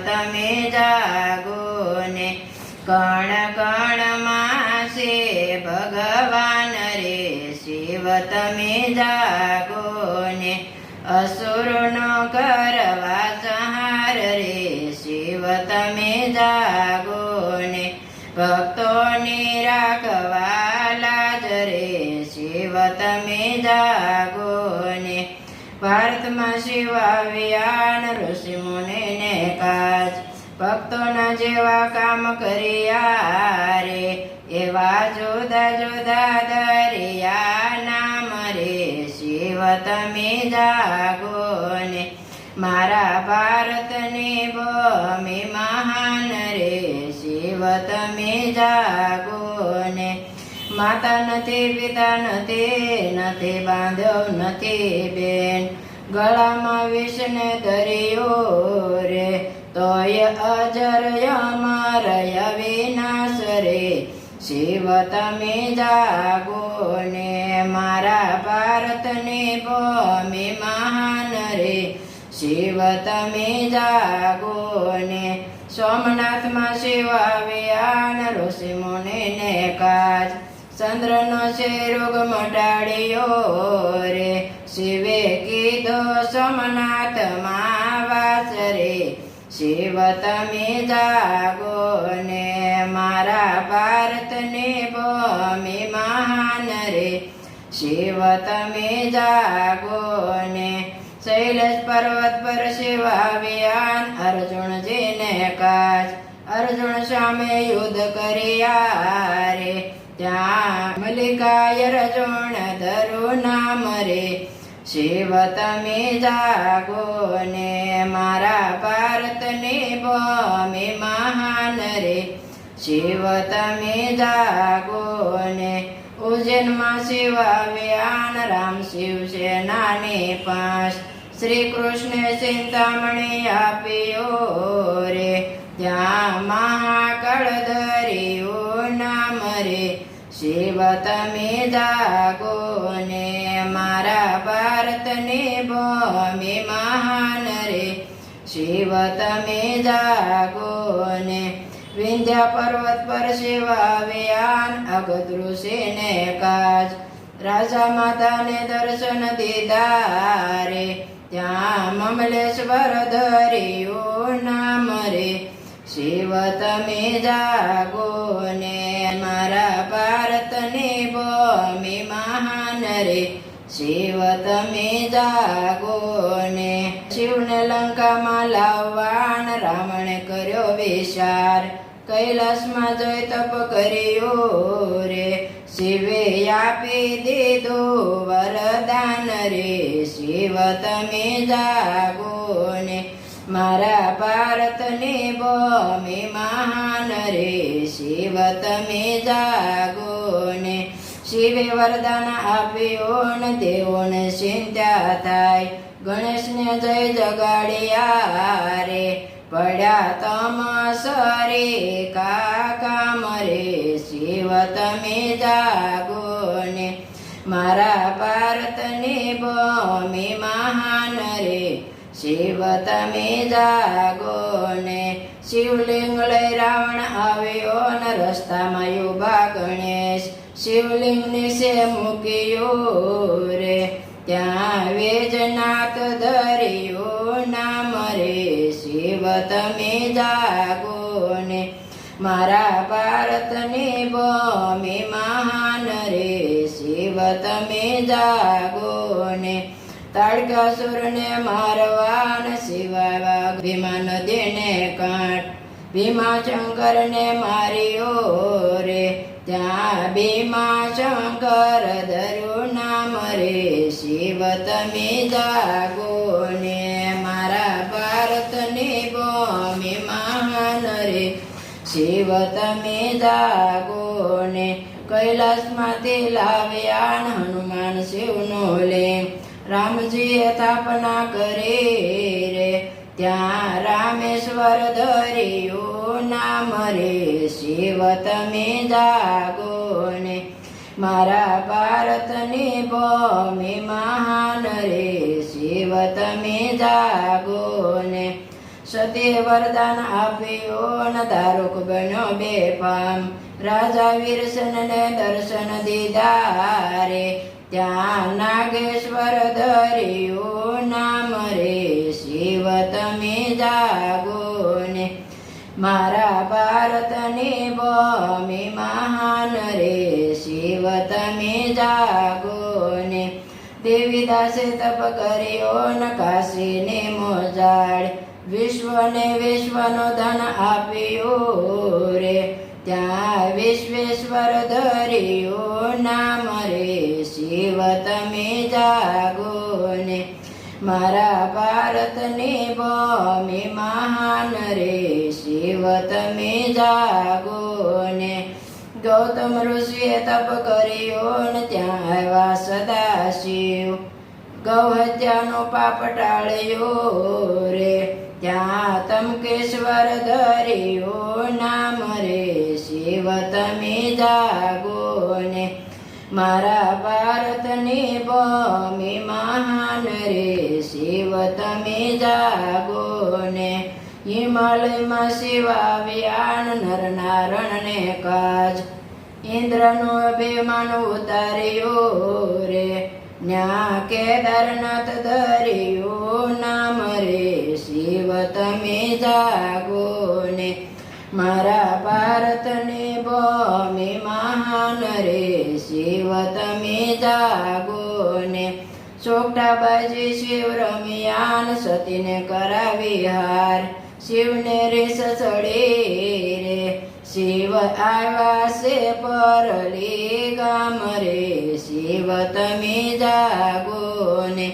તમે જાગો ને કણ કણમાં છે ભગવાન રે શિવ તમે જાગો ને અસુરનો કરવા સંહાર રે શિવ તમે જાગો ને ભક્તોની રાખવા લાજ રે શિવ તમે જાગો ને ભારતમાં શિવ આવ્યા ઋષિ મુનિને કાજ ભક્તોના જેવા કામ કર્યા રે એવા જુદા જુદા દરિયા નામ રે શિવ તમે જાગો ને મારા ભારતની ભૂમિ મહાન રે શિવ તમે જાગો ને માતા નથી પિતા નથી બાંધવ નથી બેન ગળામાં વિષને દરિયો રે તોય અજર અમર અવિનાશ રે શિવ તમે જાગો ને મારા ભારતની ભૂમિ મહાન રે શિવ તમે જાગો ને સોમનાથમાં શિવ આવ્યા ઋષિ મુનિને કાજ ચંદ્રનો છે રોગ મટાડ્યો રે શિવે કીધો સોમનાથમાં વાસ રે શિવ તમે જાગો ને મારા ભારતની ભૂમિ મહાન રે શિવ તમે જાગો ને શૈલેષ પર્વત પર શિવ આવ્યા અર્જુનજીને કાજ અર્જુન સામે યુદ્ધ કર્યા રે ત્યાં મલ્લિકાય અર્જુન ધરુ નામ રે શિવ તમે જાગો ને મારા ભારતની ભૂમિ મહાન રે શિવ તમે જાગો ને ઉજ્જૈનમાં શિવ આવ્યા રામ શિવ સેનાની પાસ શ્રી કૃષ્ણે ચિંતામણી આપ્યો રે ત્યાં મહાકાળ દરિયો નામ રે શિવ તમે જાગો ને મારા ભારતની ભૂમિ મહાન રે શિવ તમે જાગો ને વિંધ્યા પર્વત પર શિવ આવ્યા અગદ્રુષિને કાજ રાજા માતાને દર્શન દીધા રે ત્યાં મમલેશ્વર દરિયો નામ રે શિવ તમે જાગો ને મારા ભારતની ભૂમિ મહાન રે શિવ તમે જાગો ને શિવને લંકામાં લાવવાન રાવણે કર્યો વિચાર કૈલાસમાં જઈ તપ કર્યો રે શિવે આપી દીધું વરદાન રે શિવ તમે જાગો ને મારા ભારતની ભૂમિ મહાન રે શિવ તમે જાગો ને શિવે વરદાન આપ્યું ને દેવોને ચિંતા થાય ગણેશને જય જગાડ્યા રે પડ્યા તમસરે કામ રે શિવ તમે જાગો ને મારા ભારતની ભૂમિ મહાન રે શિવ તમે જાગો ને શિવલિંગ લઈ રાવણ આવ્યો ને રસ્તામાં યુભા ગણેશ શિવલિંગ નીચે મૂક્યો રે ત્યાં વેજનાથ દરિયો નામ રે શિવ તમે જાગો ને મારા ભારતની ભૂમિ મહાન રે શિવ તમે જાગો ને તાડકાસુરને મારવાન શિવાય ભીમા નદીને કાંઠ ભીમા શંકરને માર્યો રે ત્યાં ભીમા શંકર ધરુ નામ રે શિવ તમે જાગો ને મારા ભારતની ભૂમિ મહાન રે શિવ તમે જાગો ને કૈલાસમાંથી લાવ્યા હનુમાન શિવનો લિંગ રામજીએ સ્થાપના કરે રે ત્યાં રામેશ્વર દરિયો નામ રે શિવ તમે જાગો ને મારા ભારતની ભૂમિ મહાન રે શિવ તમે જાગો ને સતીએ વરદાન આપ્યું ને દારૂક બન્યો બેફામ. રાજા વીરસેનને દર્શન દીધા રે, ત્યાં નાગેશ્વર ધર્યું નામ રે. શિવ તમે જાગો ને, મારા ભારતની ભૂમિ મહાન રે. શિવ તમે જાગો ને, દેવીદાસે તપ કર્યો ન કાશીને મોજાડ. વિશ્વને વિશ્વનો ધન આપ્યું રે, ત્યાં વિશ્વેશ્વર ધર્યું નામ રે. શિવ તમે જાગો ને, મારા ભારતની ભૂમિ મહાન રે. શિવ તમે જાગો ને, ગૌતમ ઋષિએ તપ કર્યો ને ત્યાં આવ્યા સદાશિવ. ગૌ હત્યાનો પાપ ટાળ્યો રે, ત્યાં તમકેશ્વર ધર્યું નામ રે. શિવ તમે જાગો ને, મારા ભારતની ભૂમિ મહાન રે. શિવ તમે જાગો ને, હિમાલયમાં શિવ આવ્યા નરનારણને કાજ. ઇન્દ્રનું અભિમાન ઉતાર્યું રે, ન્યા કેદારનાથ ધર્યું નામ રે. શિવ તમે જાગો ને, મારા ભારતની ભૂમિ મહાન રે. શિવ તમે જાગો ને, ચોકટાબાજી શિવ રમ્યાન સતીને કરાવી હાર. શિવને રીસ ચડી રે, શિવ આવ્યા છે પરલી ગામ રે. શિવ તમે જાગો ને,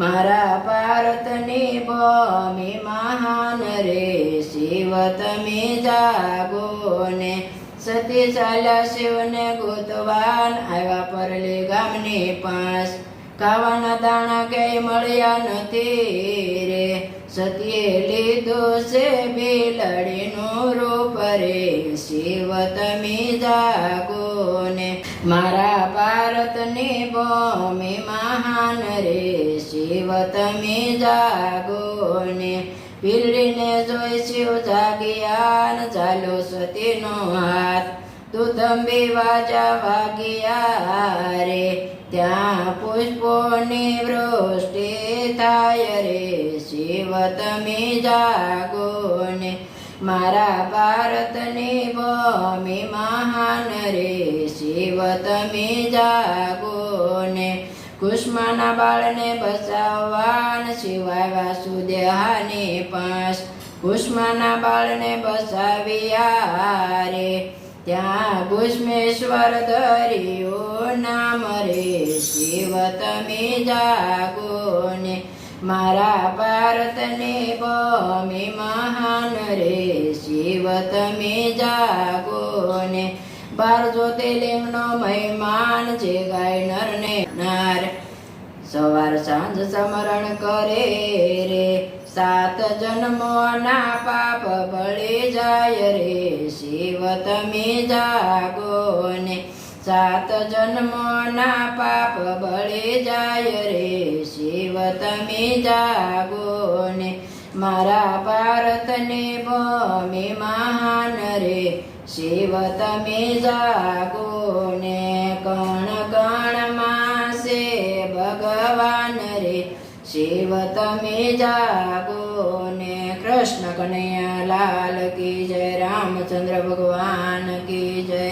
મારા ભારતની ભૂમિ મહાન રે. શિવ તમે જાગો ને, સતી ચાલ્યા શિવને ગોતવાન. આવ્યા પરલી ગામની પાસ, ખાવાના દાણા ક્યાંય મળ્યા નથી રે. સતીએ લીધું છે બિલાડીનું રૂપ રે. શિવ તમે જાગો ને, મારા ભારતની ભૂમિ મહાન રે. શિવ તમે જાગો ને, બિલ્ડીને જોઈ શિવ જાગ્યા ને ચાલો સતીનો હાથ. દુધંબી વાજા વાગ્યા રે, ત્યાં પુષ્પોની વૃષ્ટિ થાય રે. શિવ તમે જાગો ને, મારા ભારતની ભૂમિ મહાન રે. શિવ તમે જાગો ને, કુષ્માના બાળને બચાવવા શિવ આવ્યા સુદેહાની પાસ. કુષ્માના બાળને બચાવ્યા રે, ત્યાં ભૂષ્મેશ્વર ધર્યું નામ રે. શિવ તમે જાગો ને, મારા ભારતની ભૂમિ મહાન રે. શિવ તમે જાગો ને, 12 જ્યોતિર્લિંગનો મહિમાન જે ગાય નર ને નાર. સવાર સાંજ સ્મરણ કરે રે, 7 જન્મોના પાપ બળી જાય રે. શિવ તમે જાગો ને, 7 જન્મોના પાપ બળી જાય રે. શિવ તમે જાગો ને, મારા ભારતની ભૂમિ મહાન રે. શિવ તમે જાગો ને, કણ કણમાં છે ભગવાન રે. શિવ તમે જાગો ને, કૃષ્ણ કનૈયા લાલ કી જય, રામચંદ્ર ભગવાન કી જય.